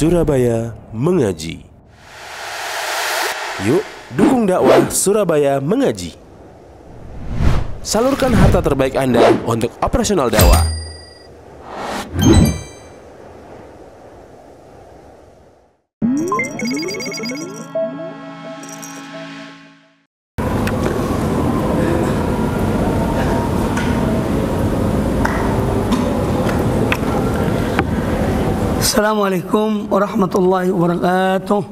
Surabaya Mengaji. Yuk, dukung dakwah Surabaya Mengaji. Salurkan harta terbaik Anda untuk operasional dakwah. Assalamualaikum warahmatullahi wabarakatuh.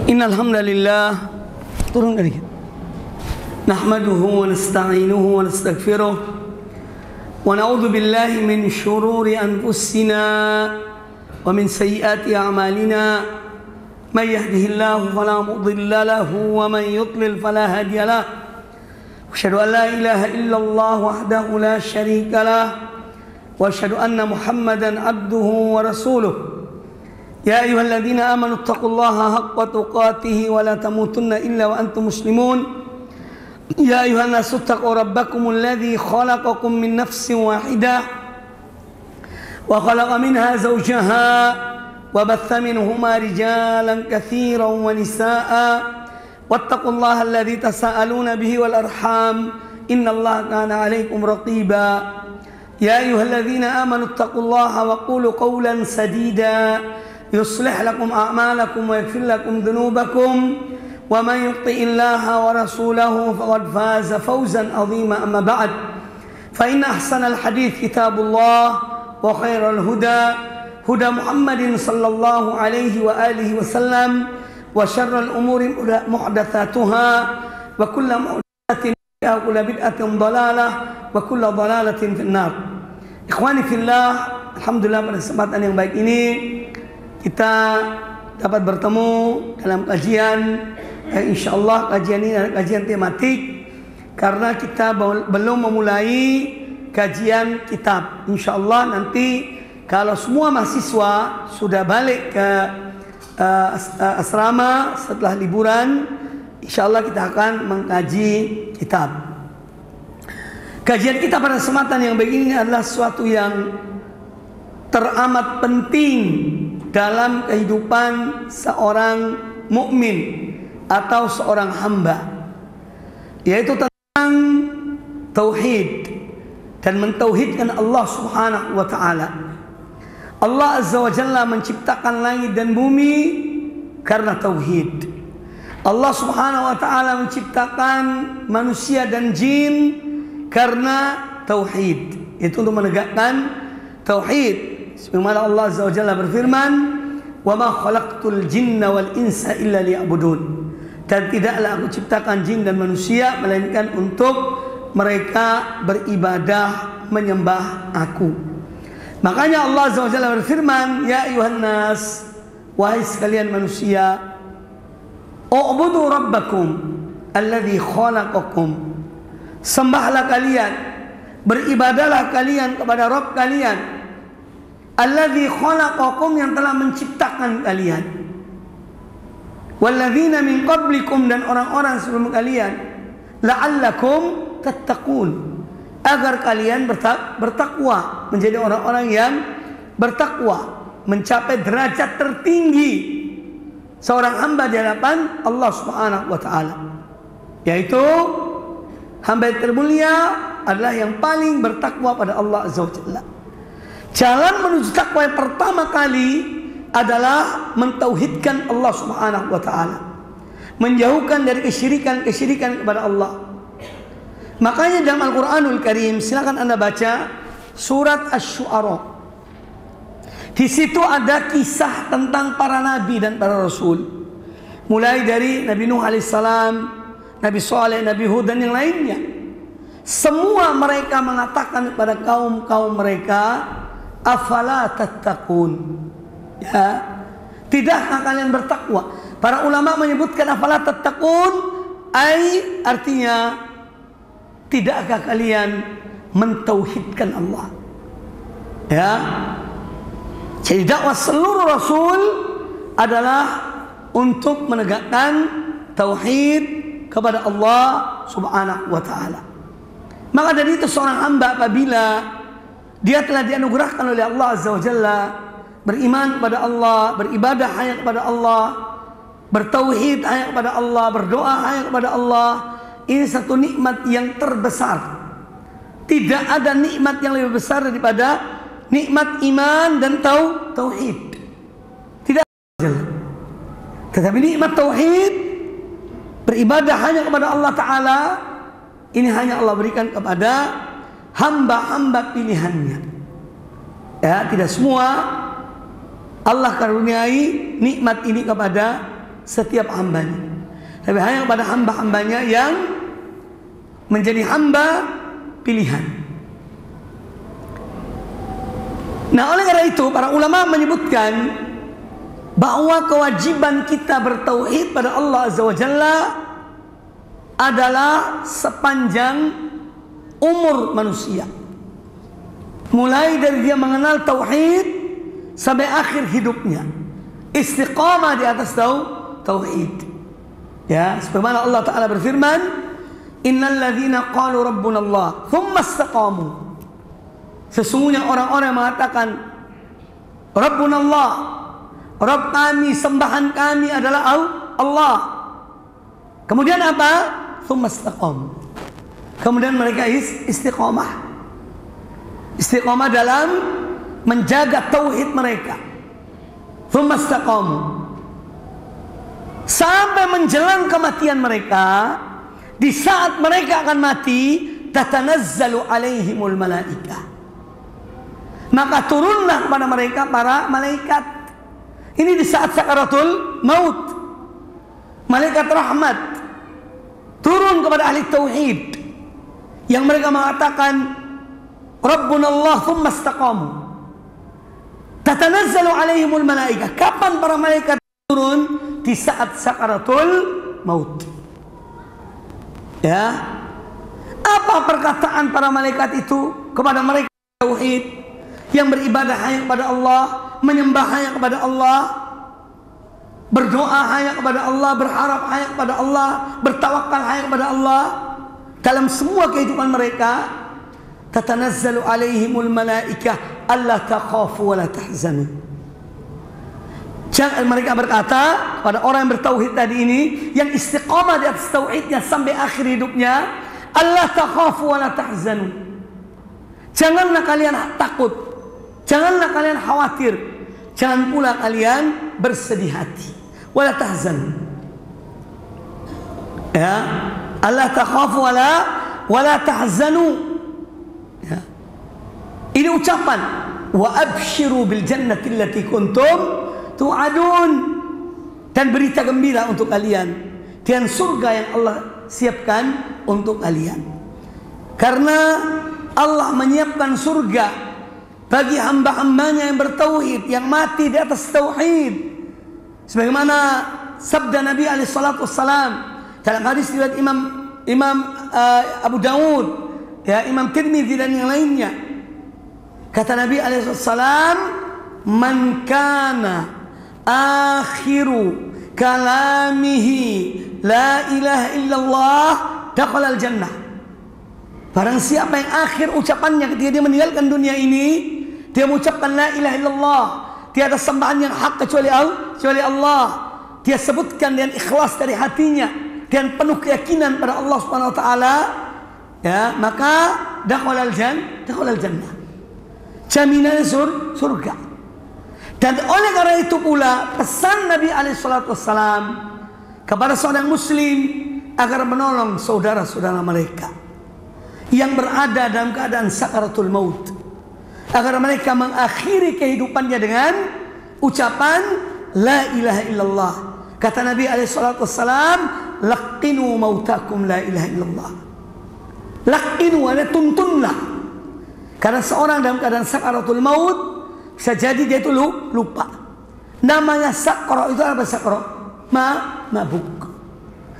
Innal hamdalillah turun dari nahmaduhu wa nasta'inuhu wa nastaghfiruh wa na'udzu billahi min shururi anfusina wa min sayyiati a'malina may yahdihillahu fala mudilla lahu wa man yudlil fala hadiya lahu. Asyhadu an la ilaha illallah wahdahu la syarika lahu وأشهد أن محمدا عبده ورسوله يا أيها الذين آمنوا اتقوا الله حق تقاته ولا تموتن إلا وأنتم مسلمون يا أيها الناس اتقوا ربكم الذي خلقكم من نفس واحدة وخلق منها زوجها وبث منهما رجالا كثيرا ونساء واتقوا الله الذي تساءلون به والأرحام إن الله كان عليكم رقيبا يا أيها الذين آمنوا اتقوا الله وقولوا قولا سديدا يصلح لكم أعمالكم ويغفر لكم ذنوبكم ومن يطع الله ورسوله فقد فاز فوزا عظيما. أما بعد فإن أحسن الحديث كتاب الله وخير الهدى هدى محمد صلى الله عليه وآله وسلم وشر الأمور محدثاتها وكل محدثة وكل بدعة ضلالة وكل ضلالة في النار. Ikhwani fillah, alhamdulillah pada kesempatan yang baik ini kita dapat bertemu dalam kajian yang insyaallah kajian ini adalah kajian tematik karena kita belum memulai kajian kitab. Insyaallah nanti kalau semua mahasiswa sudah balik ke asrama setelah liburan, insyaallah kita akan mengkaji kitab. Kajian kita pada kesempatan yang begini adalah sesuatu yang teramat penting dalam kehidupan seorang mukmin atau seorang hamba, yaitu tentang tauhid dan mentauhidkan Allah Subhanahu wa taala. Allah Azza wa Jalla menciptakan langit dan bumi karena tauhid. Allah Subhanahu wa taala menciptakan manusia dan jin karena tauhid, itu untuk menegakkan tauhid. Sebagaimana Allah Azza wa Jalla berfirman, "Wa ma khalaqtul jinna wal insa illa liya'budun." Dan tidaklah aku ciptakan jin dan manusia melainkan untuk mereka beribadah menyembah aku. Makanya Allah Azza wa Jalla berfirman, "Ya ayuhan nas, wahai sekalian manusia, u'budu rabbakum alladzi khalaqakum." Sembahlah kalian, beribadahlah kalian kepada Rabb kalian, alladzi khalaqakum, yang telah menciptakan kalian, walladzina min qablikum, dan orang-orang sebelum kalian, la'allakum tattaqun, agar kalian bertakwa, menjadi orang-orang yang bertakwa, mencapai derajat tertinggi seorang hamba di hadapan Allah Subhanahu wa taala, yaitu hamba yang termulia adalah yang paling bertakwa pada Allah Azza wa Jalla. Jalan menuju takwa yang pertama kali adalah mentauhidkan Allah Subhanahu wa taala, menjauhkan dari kesyirikan kepada Allah. Makanya dalam Al-Qur'anul Karim, silakan Anda baca surat Asy-Syu'ara. Di situ ada kisah tentang para nabi dan para rasul. Mulai dari Nabi Nuh alaihissalam, Nabi Saleh, Nabi Hud, dan yang lainnya. Semua mereka mengatakan kepada kaum mereka, afala tattaqun, ya, tidakkah kalian bertakwa? Para ulama menyebutkan afala tattaqun, artinya tidakkah kalian mentauhidkan Allah? Ya. Jadi dakwah seluruh rasul adalah untuk menegakkan tauhid kepada Allah Subhanahu wa taala. Maka dari itu seorang hamba apabila dia telah dianugerahkan oleh Allah Azza wa Jalla beriman kepada Allah, beribadah hanya kepada Allah, bertauhid hanya kepada Allah, berdoa hanya kepada Allah. Ini satu nikmat yang terbesar. Tidak ada nikmat yang lebih besar daripada nikmat iman dan tauhid. Tidak ada. Tetapi nikmat tauhid, beribadah hanya kepada Allah Ta'ala, ini hanya Allah berikan kepada hamba-hamba pilihannya. Ya, tidak semua Allah karuniai nikmat ini kepada setiap hambanya, tapi hanya kepada hamba-hambanya yang menjadi hamba pilihan. Nah, oleh karena itu para ulama menyebutkan bahwa kewajiban kita bertauhid pada Allah Azza wa Jalla adalah sepanjang umur manusia, mulai dari dia mengenal tauhid sampai akhir hidupnya, istiqamah di atas tauhid. Ya, sebagaimana Allah Ta'ala berfirman, innal ladzina qalu rabbuna Allah tsumma istaqamu. Sesungguhnya orang-orang yang mengatakan rabbuna Allah, Rabb kami, sembahan kami adalah Allah. Kemudian apa? Tsumma istaqamu. Kemudian mereka istiqamah. Istiqamah dalam menjaga tauhid mereka. Tsumma istaqamu. Sampai menjelang kematian mereka, di saat mereka akan mati, tatanazzalu alaihimul malaikah. Maka turunlah kepada mereka para malaikat. Ini di saat sakaratul maut. Malaikat rahmat turun kepada ahli tauhid yang mereka mengatakan Rabbuna Allah tsumma istaqamu. Tatanazzalu alaihimul malaikah. Kapan para malaikat turun? Di saat sakaratul maut. Ya. Apa perkataan para malaikat itu kepada mereka tauhid yang beribadah hanya kepada Allah, menyembah hanya kepada Allah, berdoa hanya kepada Allah, berharap hanya kepada Allah, bertawakal hanya kepada Allah? Dalam semua kehidupan mereka, tatanazzalu alaihimul malaikah alla takhafu wa la tahzanu. Jangan, mereka berkata pada orang yang bertauhid tadi ini, yang istiqamah di atas tauhidnya sampai akhir hidupnya, alla takhafu wa la tahzanu. Janganlah kalian takut, janganlah kalian khawatir, jangan pula kalian bersedih hati. Wa la tahzanu. Ya, alla takhafu wa la tahzanu. Ya. Ini ucapan wa abshiru bil jannati allati kuntum tu'adun, dan berita gembira untuk kalian dengan surga yang Allah siapkan untuk kalian. Karena Allah menyiapkan surga bagi hamba-hambanya yang bertauhid, yang mati di atas tauhid. Sebagaimana sabda Nabi alaihi salatu wassalam dalam hadis riwayat Imam Abu Dawud, ya, Imam Tirmidzi dan yang lainnya. Kata Nabi alaihi salatu wassalam, man kana akhiru kalamihi la ilaha illallah dakhala al-jannah. Barang siapa yang akhir ucapannya ketika dia meninggalkan dunia ini, dia mengucapkan la ilaha illallah, tiada sembahan yang hak kecuali Allah, dia sebutkan dengan ikhlas dari hatinya, dengan penuh keyakinan pada Allah Subhanahu wa taala, ya, maka dakhala al-jannah. Jaminannya surga. Dan oleh karena itu pula pesan Nabi SAW kepada seorang muslim agar menolong saudara-saudara mereka yang berada dalam keadaan sakaratul maut, agar mereka mengakhiri kehidupannya dengan ucapan la ilaha illallah. Kata Nabi SAW, laqinu mautakum la ilaha illallah. Laqinu, ada tuntunlah. Karena seorang dalam keadaan sakaratul maut bisa jadi dia itu lupa. Namanya sakra itu apa? Sakra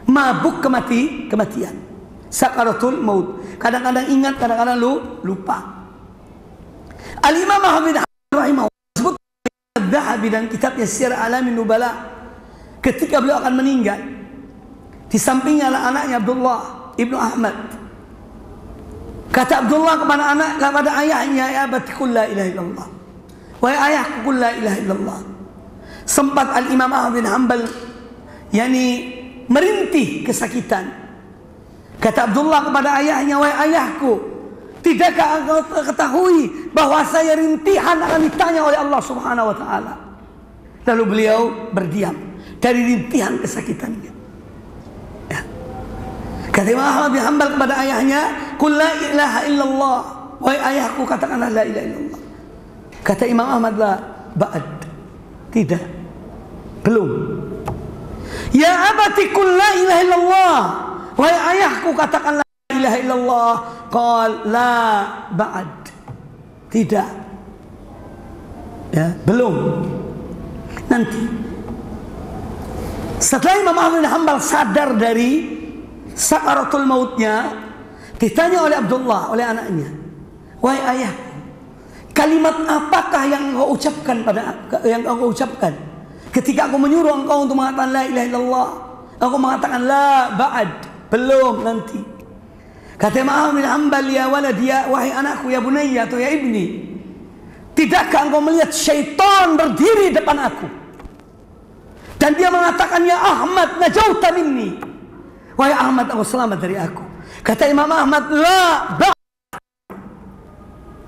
mabuk kematian. Sakaratul maut. Kadang-kadang ingat, kadang-kadang lupa. Al-Imam Ahmad rahimahullah sebut Adz-Dzahabi dan kitabnya Syiar Alamin Nubala, ketika beliau akan meninggal, di sampingnya adalah anaknya Abdullah ibnu Ahmad. Kata Abdullah kepada ayahnya, ya abati qul la ilaha illallah. wahai ayahku, qul la ilaha illallah. Sempat Al-Imam Ahmad bin Hanbal merintih kesakitan. Kata Abdullah kepada ayahnya, wahai ayahku, tidakkah engkau ketahui bahwa saya rintihan akan ditanya oleh Allah Subhanahu wa taala? Lalu beliau berdiam dari rintihan kesakitannya. Ya. Kata Imam Ahmad bin Hanbal kepada ayahnya, qul la ilaha illallah. Wahai ayahku, katakanlah la ilaha illallah. Kata Imam Ahmad, la ba'd. Tidak. Belum. Ya abati qul la ilaha illallah. Wahai ayahku, katakanlah la ilaha illallah. Qal la ba'd. Tidak. Ya, belum. Nanti. Setelah Imam Ahmad bin Hanbal sadar dari sakaratul mautnya, ditanya oleh Abdullah, oleh anaknya, wahai ayahku, kalimat apakah yang engkau ucapkan ketika aku menyuruh engkau untuk mengatakan la ilaha illallah? Engkau mengatakan la ba'd, belum, nanti. Kata Imam Ahmad bin Hanbal, ya walad, ya wahai anakku, ya bunayya atau ya ibni, tidakkah engkau melihat syaitan berdiri depan aku dan dia mengatakan, ya Ahmad, najauta minni, wahai Ahmad, engkau selamat dari aku. Kata Imam Ahmad, la ba'd,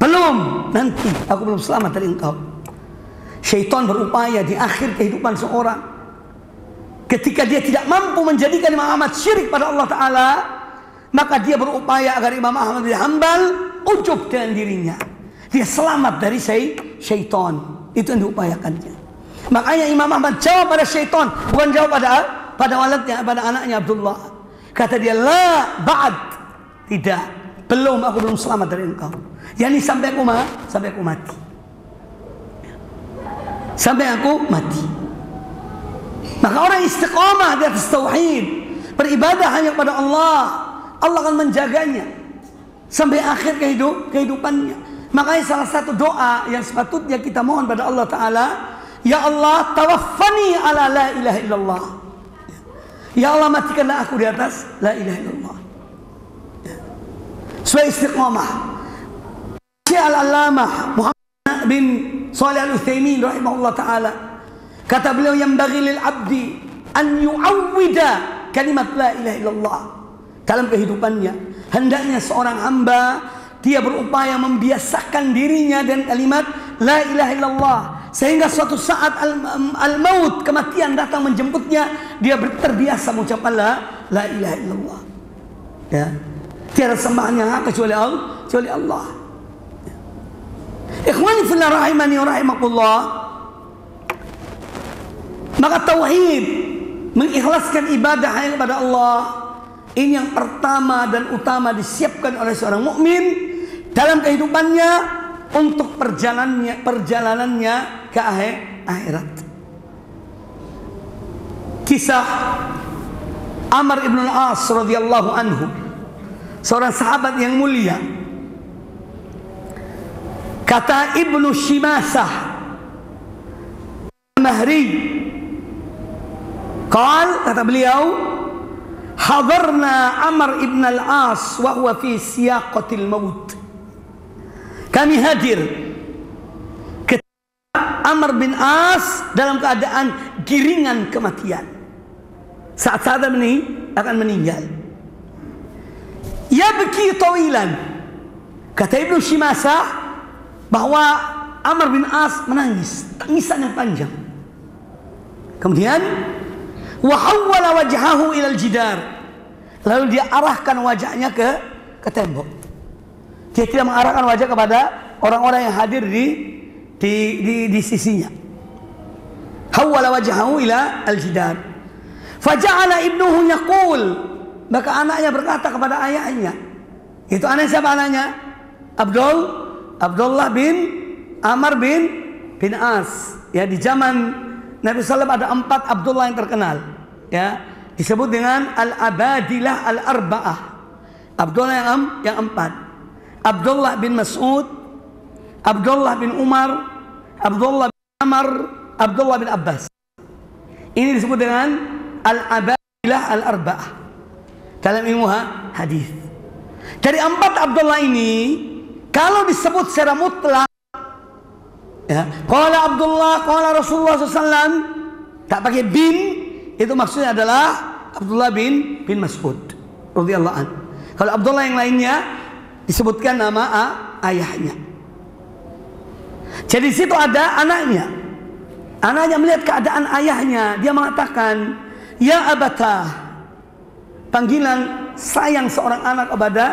belum, nanti, aku belum selamat dari engkau. Syaitan berupaya di akhir kehidupan seorang, ketika dia tidak mampu menjadikan Imam Ahmad syirik pada Allah Ta'ala, maka dia berupaya agar Imam Ahmad bin Hanbal ujub dengan dirinya, dia selamat dari syaitan. Itu yang diupayakannya. Makanya Imam Ahmad jawab pada syaitan, bukan jawab pada waladnya, pada anaknya Abdullah. Kata dia, la ba'd, tidak, belum, aku belum selamat dari engkau. Yani sampai aku mati. Sampai aku mati. Maka orang istiqamah di atas tauhid, beribadah hanya kepada Allah, Allah akan menjaganya sampai akhir kehidupannya. Makanya salah satu doa yang sepatutnya kita mohon pada Allah Ta'ala, ya Allah, tawaffani ala la ilaha illallah. Ya Allah, matikanlah aku di atas la ilaha illallah. Supaya istiqamah. Al-Allamah Muhammad bin Shalih Al-Utsaimin rahimahullah ta'ala, kata beliau, yang bagi lil abdi an yu'awwida kalimat la ilaha illallah dalam kehidupannya. Hendaknya seorang hamba dia berupaya membiasakan dirinya dengan kalimat la ilaha illallah, sehingga suatu saat al-maut, kematian datang menjemputnya, dia terbiasa mengucapkan la ilaha illallah. Ya. Tiada sembahan yang hak kecuali Allah. Ikhwani fillah rahimani wa rahimakumullah. Maka tauhid, mengikhlaskan ibadah hanya kepada Allah, ini yang pertama dan utama disiapkan oleh seorang mukmin dalam kehidupannya untuk perjalanannya ke akhirat. Kisah Amr ibn al-As radhiyallahu anhu, seorang sahabat yang mulia. Kata Ibnu Shimasah Mahri, kata beliau, hadarna Amr ibn al-As wa huwa fi siyaqatil maut. Kami hadir ketika Amr bin As dalam keadaan giringan kematian, saat akan meninggal. Yabki tawilan. Kata Ibnu Shimasah bahwa Amr bin As menangis, tangisan yang panjang. Kemudian wahawwala wajhahu ilal jidar, lalu dia arahkan wajahnya ke tembok. Dia tidak mengarahkan wajah kepada orang-orang yang hadir di sisinya. Hawwala wajhahu ila al-jidar. Faja'ala ibnuhu yaqul, maka anaknya berkata kepada ayahnya. Itu anak siapa anaknya? Abdullah bin Amr bin As. Ya, di zaman Nabi SAW ada 4 Abdullah yang terkenal. Ya, disebut dengan al-abadilah al-arba'ah. Abdullah yang 4. Abdullah bin Mas'ud, Abdullah bin Umar, Abdullah bin Amr, Abdullah bin Abbas. Ini disebut dengan al-abadilah al-arba'ah dalam ilmu hadis. Dari 4 Abdullah ini, kalau disebut secara mutlak Ya, qala Abdullah, qala Rasulullah SAW, tak pakai bin, itu maksudnya adalah Abdullah bin Mas'ud radhiyallahu anhu. Kalau Abdullah yang lainnya disebutkan nama ayahnya. Jadi di situ ada anaknya. Anaknya melihat keadaan ayahnya, dia mengatakan, "Ya abatah." Panggilan sayang seorang anak kepada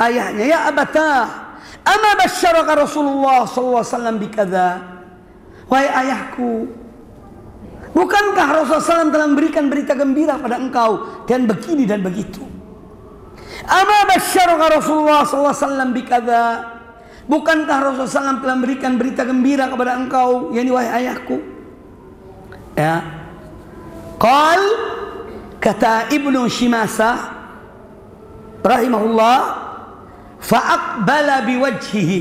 ayahnya, "Ya abatah, ama basyaraka Rasulullah sallallahu alaihi wasallam bikadza." Wahai ayahku, bukankah Rasulullah SAW telah memberikan berita gembira pada engkau dan begini dan begitu? Ama basyaraka Rasulullah sallallahu alaihi wasallam bikadza. Bukankah Rasulullah SAW telah memberikan berita gembira kepada engkau, yakni wahai ayahku? Ya. Qal, kata Ibnu Shimasah rahimahullah, fa'aqbala biwajhihi.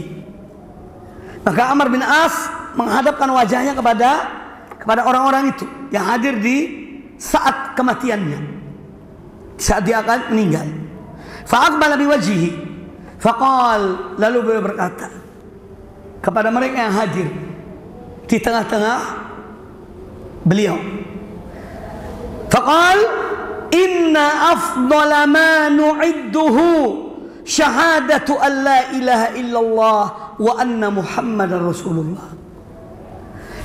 Maka Amr bin As menghadapkan wajahnya kepada orang-orang itu yang hadir di saat kematiannya, saat dia akan meninggal. Fa'aqbala biwajhihi, faqal, lalu beliau berkata kepada mereka yang hadir di tengah-tengah beliau, faqal, inna afdala ma nu'idduhu syahadatu an la ilaha illallah wa anna Muhammadar Rasulullah.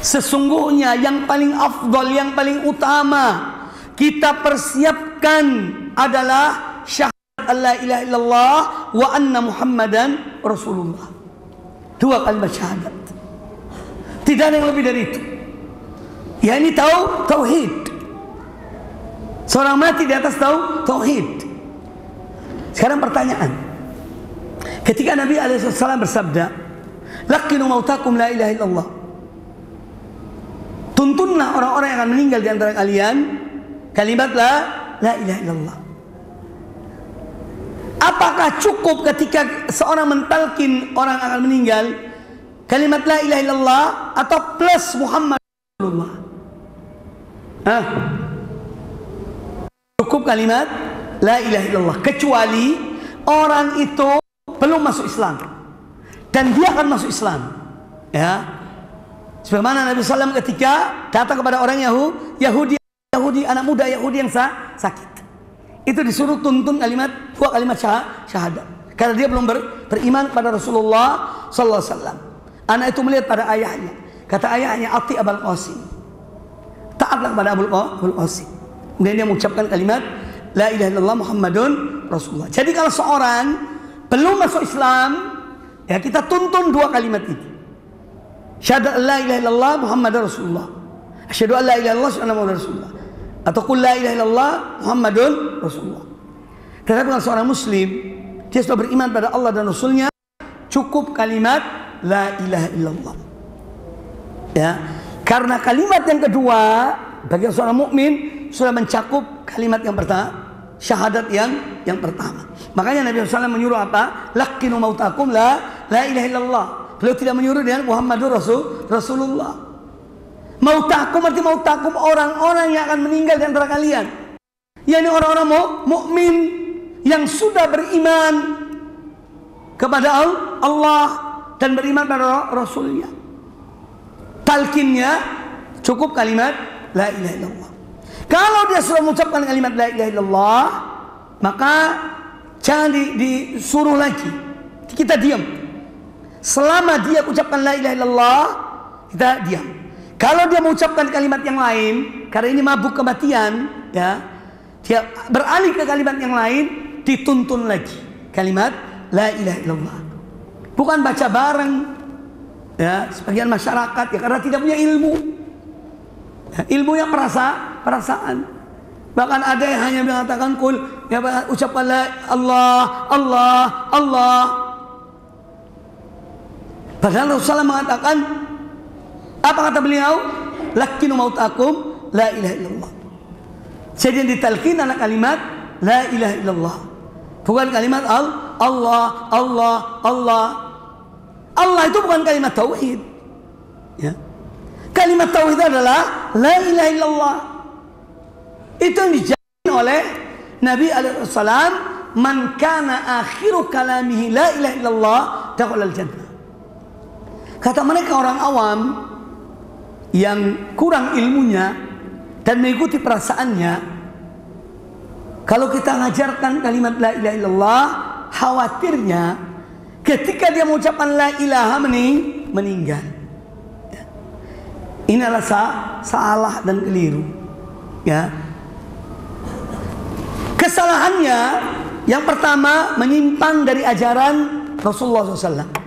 Sesungguhnya yang paling afdal, yang paling utama kita persiapkan adalah syahadat an la ilaha illallah wa anna Muhammadan Rasulullah. Dua kalimat syahadat, tidak ada yang lebih dari itu. Ya, ini tauhid. Seorang mati di atas tauhid. Sekarang pertanyaan, ketika Nabi SAW bersabda, "Laqinu mautakum la ilaha illallah." Tuntunlah orang-orang yang akan meninggal di antara kalian kalimat la ilaha illallah. Apakah cukup ketika seorang mentalkin orang akan meninggal kalimat la ilaha illallah atau plus Muhammad Rasulullah? Cukup kalimat la ilaha illallah, kecuali orang itu belum masuk Islam dan dia akan masuk Islam. Ya, sebagaimana Nabi SAW ketika datang kepada orang Yahudi, anak muda Yahudi yang sakit, itu disuruh tuntun dua kalimat syahadat karena dia belum beriman kepada Rasulullah SAW. Anak itu melihat pada ayahnya, kata ayahnya, "Ati Abul Qasim," taatlah kepada Abul Qasim. Kemudian dia mengucapkan kalimat la ilaha illallah Muhammadun Rasulullah. Jadi kalau seorang belum masuk Islam, ya kita tuntun dua kalimat ini. Syahadat la ilaha illallah Muhammadun Rasulullah. Asyhadu an la ilaha illallah Muhammadur Rasulullah. Atau qul la ilaha illallah Muhammadun Rasulullah. Tetapi kalau seorang muslim, dia sudah beriman pada Allah dan Rasulnya, cukup kalimat la ilaha illallah. Ya, karena kalimat yang kedua bagi seorang mukmin sudah mencakup kalimat yang pertama, syahadat yang pertama. Makanya Nabi SAW menyuruh apa? Laqinu mautakum la ilaha illallah. Beliau tidak menyuruh dengan Muhammadur Rasulullah. Mautakum arti mautakum orang-orang yang akan meninggal di antara kalian, yakni orang-orang mukmin yang sudah beriman kepada Allah dan beriman pada Rasulnya. Talkinnya cukup kalimat la ilaha illallah. Kalau dia sudah mengucapkan kalimat la ilaha illallah, maka jangan disuruh lagi, kita diam. Selama dia ucapkan la ilaha illallah, kita diam. Kalau dia mengucapkan kalimat yang lain, karena ini mabuk kematian, ya, dia beralih ke kalimat yang lain, dituntun lagi kalimat la ilaha illallah. Bukan baca bareng, ya, sebagian masyarakat ya karena tidak punya ilmu. Ya, ilmunya perasaan. Bahkan ada yang hanya mengatakan kul, ya, ucapkan la Allah. Padahal Rasulullah mengatakan, apa kata beliau? Laqinu mautakum la ilaha illallah. Jadi yang ditalkin adalah kalimat la ilaha illallah, bukan kalimat Allah. Allah itu bukan kalimat tauhid. Ya. Kalimat tauhid adalah la ilaha illallah. Itu yang dijamin oleh Nabi alaihissalam, man kana akhiru kalamihi la ilaha illallah dakhalal jannah. Kata mereka orang awam yang kurang ilmunya dan mengikuti perasaannya, kalau kita ngajarkan kalimat la ilaha illallah, khawatirnya ketika dia mengucapkan la ilaha meninggal. Ini adalah salah dan keliru. Ya. Kesalahannya yang pertama, menyimpang dari ajaran Rasulullah SAW.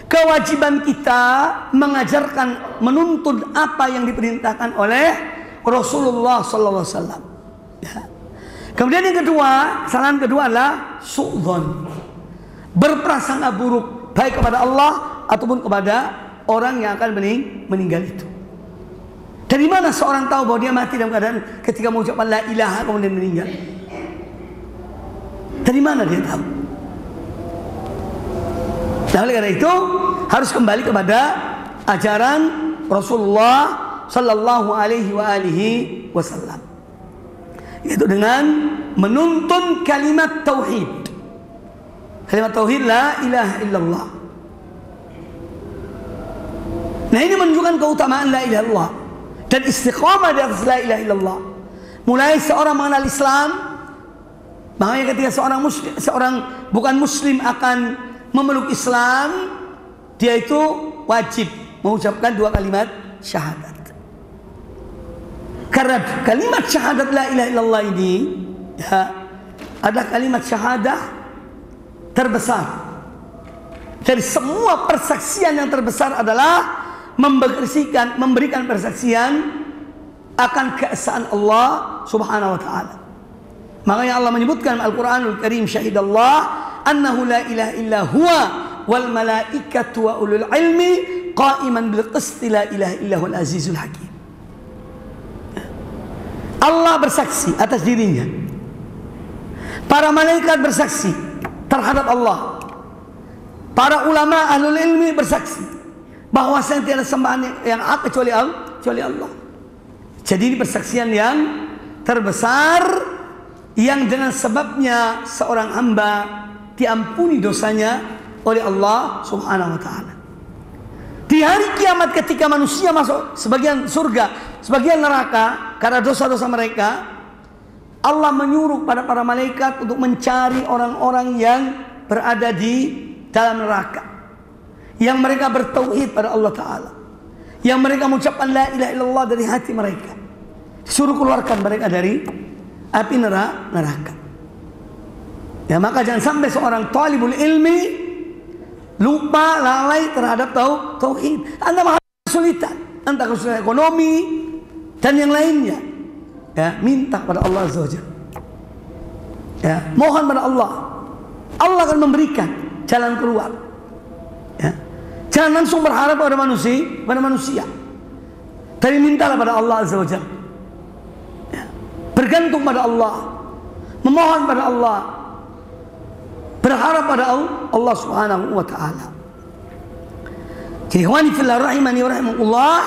Kewajiban kita mengajarkan, menuntut apa yang diperintahkan oleh Rasulullah SAW. Ya. Kemudian yang kedua, kesalahan kedua adalah su'dzon, berprasangka buruk baik kepada Allah ataupun kepada orang yang akan meninggal itu. Dari mana seorang tahu bahwa dia mati dalam keadaan ketika mengucapkan la ilaha kemudian meninggal? Dari mana dia tahu? Nah, oleh karena itu harus kembali kepada ajaran Rasulullah Sallallahu Alaihi Wasallam, yaitu dengan menuntun kalimat tauhid. Kalimat tauhid la ilaha illallah. Nah, ini menunjukkan keutamaan la ilaha illallah dan istiqamah di atas la ilaha illallah. Mulai seorang mengenal Islam, makanya ketika seorang bukan muslim akan memeluk Islam, dia itu wajib mengucapkan dua kalimat syahadat. Karena kalimat syahadat la ilaha illallah ini ya, adalah kalimat syahadah terbesar. Dari semua persaksian yang terbesar adalah memberikan persaksian akan keesaan Allah Subhanahu wa taala. Makanya Allah menyebutkan Al-Qur'anul Karim, syahidallah annahu la ilaha illa huwa wal malaikatu wa ulul ilmi qa'iman bil qisti la ilaha illa huwal azizul hakim. Allah bersaksi atas dirinya, para malaikat bersaksi terhadap Allah, para ulama ahlul ilmi bersaksi bahwa tiada sembahan yang hak kecuali Allah. Jadi ini persaksian yang terbesar yang dengan sebabnya seorang hamba diampuni dosanya oleh Allah Subhanahu wa taala. Di hari kiamat ketika manusia masuk sebagian surga, sebagian neraka karena dosa-dosa mereka, Allah menyuruh pada para malaikat untuk mencari orang-orang yang berada di dalam neraka, yang mereka bertauhid pada Allah taala, yang mereka mengucapkan la ilaha illallah dari hati mereka. Disuruh keluarkan mereka dari api neraka. Ya, maka jangan sampai seorang talibul ilmi lupa, lalai terhadap tauhid. Anda menghadapi kesulitan, entah kesulitan ekonomi dan yang lainnya. Ya, minta pada Allah Azza wa Jalla. Ya, mohon pada Allah. Allah akan memberikan jalan keluar. Ya. Jangan langsung berharap pada manusia. Tapi mintalah pada Allah Azza wa Jalla. Ya. Bergantung pada Allah, memohon pada Allah, berharap pada Allah Subhanahu wa taala. Jadi ikhwani fillah rahimani wa rahimakumullah,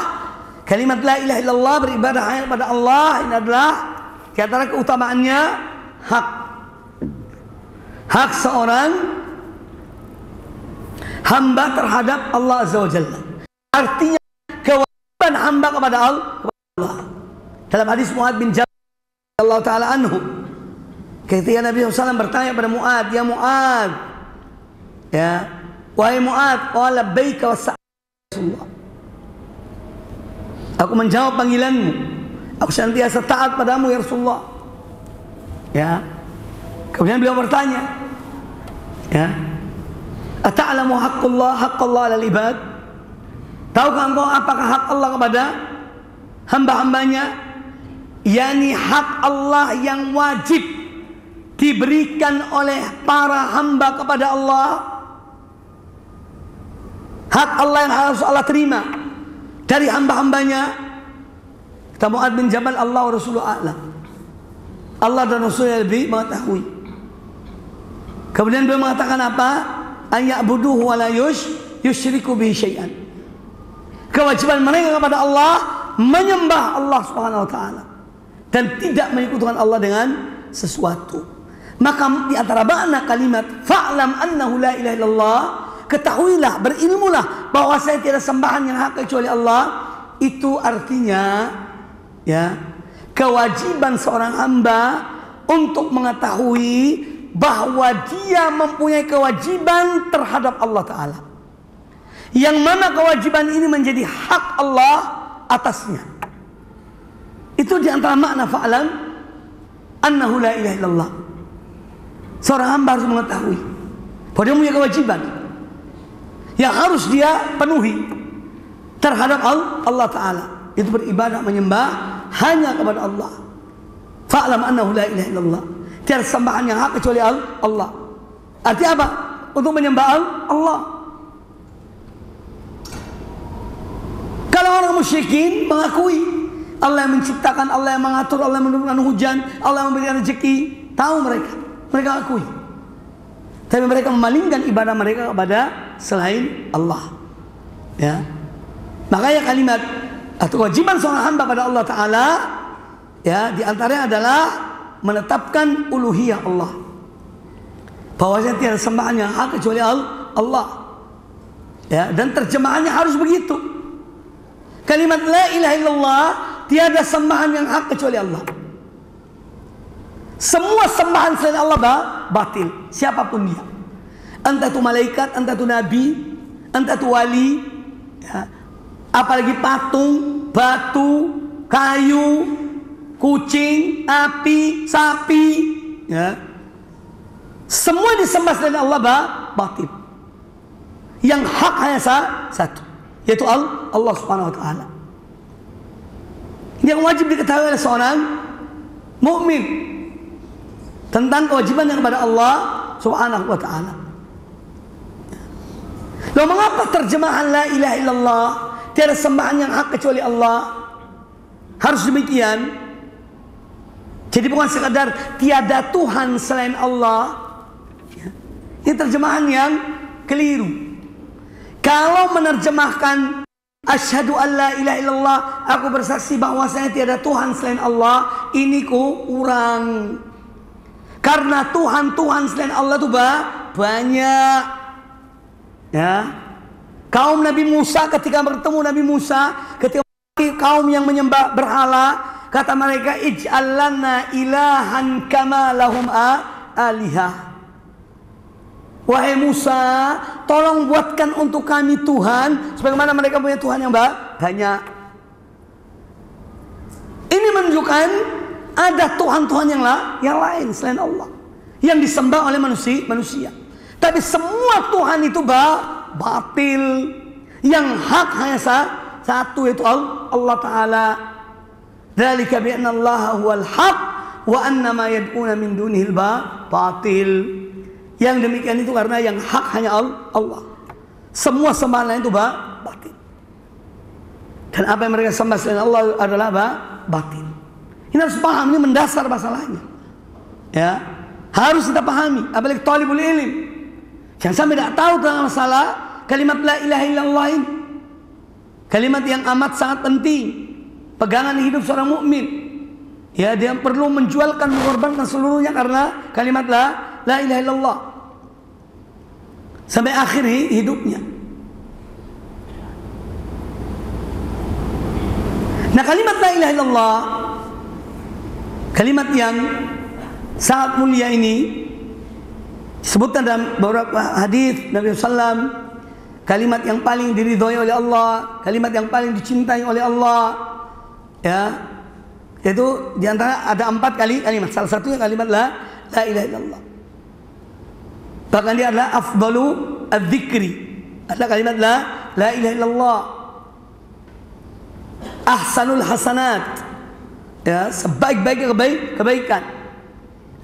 kalimat la ilaha illallah, beribadah hanya kepada Allah, ini adalah di antara keutamaannya hak seorang hamba terhadap Allah Azza wa Jalla. Artinya kewajiban hamba kepada Allah. Dalam hadis Mu'adz bin Jabal radhiyallahu taala anhu, ketika Nabi SAW bertanya pada Mu'adz, ya Mu'adz, ya, wahai Mu'adz, qala labbaika wa sa'alullah. Aku menjawab panggilanmu, aku senantiasa taat padamu ya Rasulullah. Ya. Kemudian beliau bertanya, ya, ata'lamu haqqallah 'alal ibad? Tahukah engkau apakah hak Allah kepada hamba-hambanya? Yani hak Allah yang wajib diberikan oleh para hamba kepada Allah, hak Allah yang harus Allah terima dari hamba-hambanya. Kata Mu'adz bin Jabal, Allah wa Rasuluhu a'lam. Allah dan Rasulnya lebih mengetahui. Kemudian beliau mengatakan apa? An ya'buduhu wa la yusyriku bihi syai'an. Kewajiban mereka kepada Allah menyembah Allah Subhanahu wa taala dan tidak menyekutukan Allah dengan sesuatu. Maka di antara makna kalimat fa'lam annahu la ilaha illallah, ketahuilah, berilmulah bahwa saya tidak sembahan yang hak kecuali Allah. Itu artinya ya, kewajiban seorang hamba untuk mengetahui bahwa dia mempunyai kewajiban terhadap Allah Ta'ala, yang mana kewajiban ini menjadi hak Allah atasnya. Itu diantara makna fa'lam annahu la ilaha illallah. Seorang hamba harus mengetahui bahwa dia punya kewajiban yang harus dia penuhi terhadap Allah Ta'ala. Itu beribadah, menyembah hanya kepada Allah. Fa'lam annahu la ilaha illallah. Tiada sembahan yang hak kecuali Allah. Artinya apa? Untuk menyembah Allah. Kalau orang musyrikin mengakui Allah yang menciptakan, Allah yang mengatur, Allah yang menurunkan hujan, Allah yang memberikan rezeki, tahu mereka akui. Tapi mereka memalingkan ibadah mereka kepada selain Allah. Ya. Makanya kalimat atau kewajiban seorang hamba pada Allah Ta'ala, ya, di antaranya adalah menetapkan uluhiyah Allah, bahwasanya tiada sembahan yang hak kecuali Allah. Ya, dan terjemahannya harus begitu. Kalimat la ilaha illallah, tiada sembahan yang hak kecuali Allah. Semua sembahan selain Allah batil, siapapun dia. Entah itu malaikat, entah itu nabi, entah itu wali, ya, apalagi patung, batu, kayu, kucing, api, sapi, ya, semua disembah selain Allah batil. Yang hak hanya satu, yaitu Allah Subhanahu Wa Taala. Yang wajib diketahui oleh seorang mukmin tentang kewajibannya kepada Allah Subhanahu Wa Taala. Lalu mengapa terjemahan la ilaha illallah, tiada sembahan yang hak kecuali Allah, harus demikian? Jadi bukan sekadar tiada Tuhan selain Allah. Ini terjemahan yang keliru. Kalau menerjemahkan asyhadu an la ilaha illallah, aku bersaksi bahwasanya tiada Tuhan selain Allah, ini kurang. Karena Tuhan selain Allah itu banyak. Ya. Kaum Nabi Musa ketika bertemu Nabi Musa, ketika kaum yang menyembah berhala, kata mereka, ij'al lana ilahan kama lahum alihah. Wahai Musa, tolong buatkan untuk kami Tuhan sebagaimana mereka punya Tuhan yang banyak. Ini menunjukkan ada Tuhan-Tuhan yang lain selain Allah yang disembah oleh manusia. Tapi semua Tuhan itu batil. Yang hak hanya satu, yaitu Allah Ta'ala. Dzalika bi anna Allah huwal haq wa anna ma yad'una min dunihi batil. Yang demikian itu karena yang hak hanya Allah. Semua sembahan lain itu batil. Dan apa yang mereka sembah selain Allah adalah batil. Ini harus paham, ini mendasar masalahnya. Ya, harus kita pahami. Apalagi talibul ilm, jangan sampai tidak tahu tentang masalah kalimat la ilaha illallah ini. Kalimat yang amat sangat penting, pegangan hidup seorang mukmin. Ya, dia perlu menjualkan, mengorbankan seluruhnya karena kalimat la ilaha illallah sampai akhir hidupnya. Nah, kalimat la ilaha illallah, kalimat yang sangat mulia ini disebutkan dalam beberapa hadis Nabi SAW, kalimat yang paling diridhoi oleh Allah, kalimat yang paling dicintai oleh Allah, ya, yaitu diantara ada 4 kali kalimat. Salah satunya kalimat la ilaha illallah. Bahkan dia adalah afdalu adzikri, adalah kalimat la ilaha illallah. Ahsanul hasanat, ya, sebaik-baik kebaikan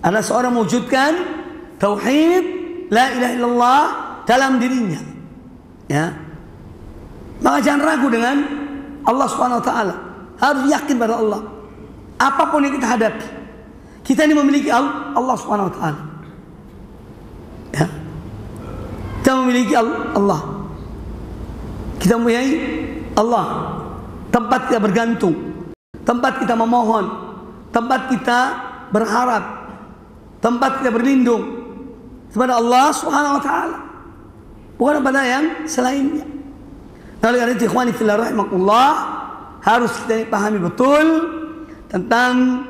adalah seorang mewujudkan tauhid la ilaha illallah dalam dirinya. Ya, maka jangan ragu dengan Allah Subhanahu Wa Taala. Harus yakin pada Allah. Apapun yang kita hadapi, kita ini memiliki Allah Subhanahu Wa Taala. Ya, kita memiliki Allah. Kita mempunyai Allah, tempat kita bergantung, tempat kita memohon, tempat kita berharap, tempat kita berlindung kepada Allah Subhanahu Wa Taala. bukan pada yang selainnya. Nah, oleh karena itu ikhwani fillah rahimakumullah, harus kita pahami betul tentang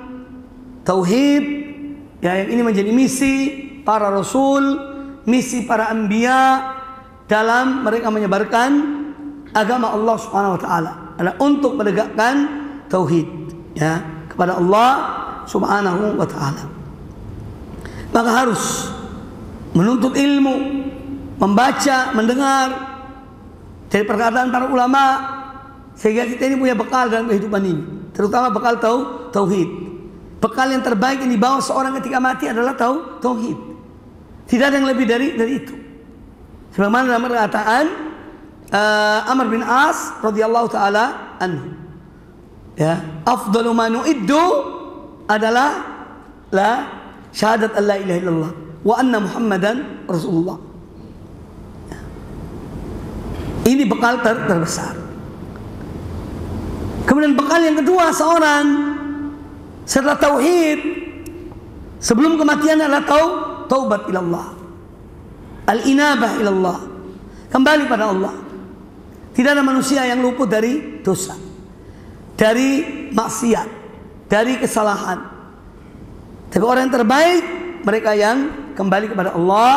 tauhid, ya, yang ini menjadi misi para rasul, misi para anbiya dalam mereka menyebarkan agama Allah Subhanahu wa taala, adalah untuk menegakkan tauhid, ya, kepada Allah Subhanahu wa taala. Maka harus menuntut ilmu, membaca, mendengar dari perkataan para ulama, sehingga kita ini punya bekal dalam kehidupan ini, terutama bekal tauhid. Bekal yang terbaik yang dibawa seorang ketika mati adalah tauhid. Tidak ada yang lebih dari itu. Sebagaimana dalam perkataan Amr bin As radhiyallahu taala anhu, ya, afdalu ma nu'iddu adalah la syahadat alla ilaha illallah wa anna muhammadan rasulullah. Ini bekal terbesar. Kemudian bekal yang kedua seorang setelah tauhid sebelum kematian adalah taubat ilallah, al-inabah ilallah, kembali pada Allah. Tidak ada manusia yang luput dari dosa, dari maksiat, dari kesalahan. Tapi orang yang terbaik mereka yang kembali kepada Allah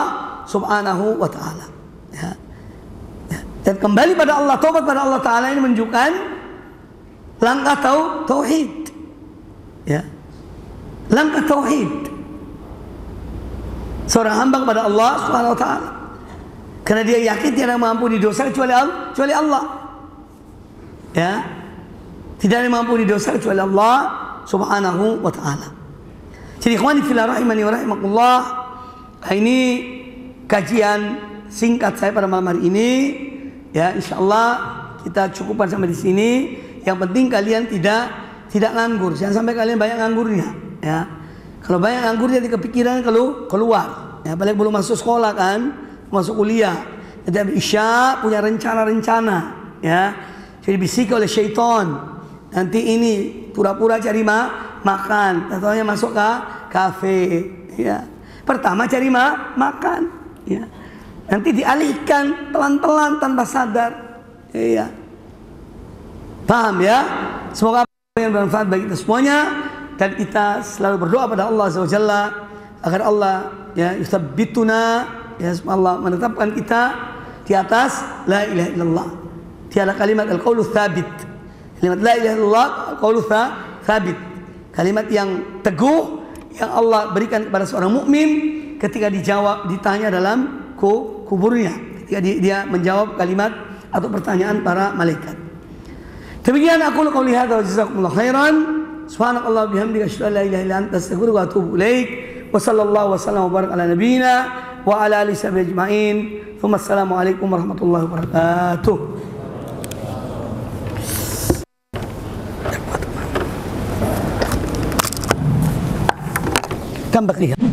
Subhanahu wa taala, ya. Dan kembali pada Allah, taubat pada Allah taala ini menunjukkan langkah tauhid, ya, langkah tauhid seorang hamba kepada Allah Subhanahu wa taala, karena dia yakin tiada yang mengampuni dosa kecuali Allah, ya, tidak ada yang mengampuni dosa kecuali Allah Subhanahu wa taala. Jadi ikhwani fillah rahimani wa rahimakumullah, ini kajian singkat saya pada malam hari ini, ya, insyaallah kita cukupkan sampai di sini. Yang penting kalian tidak nganggur. Jangan sampai kalian banyak nganggurnya, ya. Kalau banyak nganggur jadi kepikiran kalau keluar, ya, apalagi belum masuk sekolah kan, masuk kuliah. Jadi Isya punya rencana-rencana, ya. Jadi bisik oleh syaitan. Nanti ini pura-pura cari makan, ataunya masuk ke kafe, ya. Pertama cari makan, ya. Nanti dialihkan pelan-pelan tanpa sadar, ya. Paham, ya? Semoga yang bermanfaat bagi kita semuanya, dan kita selalu berdoa pada Allah Azza wa Jalla agar Allah, ya, yuthabbituna, ya, Allah menetapkan kita di atas la ilaha illallah. Tiada kalimat al-qaulu tsabit. Kalimat la ilaha illallah al-qaulu tsabit. Kalimat yang teguh yang Allah berikan kepada seorang mukmin ketika ditanya dalam kuburnya, ketika dia menjawab kalimat atau pertanyaan para malaikat. Demikian aku qouli hadza wa jazakumullahu khairan. Subhanakallah bihamdika asyhadu an la ilaha illa anta astaghfiruka wa atubu ilaik. Wa sallallahu wasallam wa baraka ala nabiyyina wa ala alihi washabihi ajmain. Assalamu alaikum warahmatullahi wabarakatuh. Kam bakriha.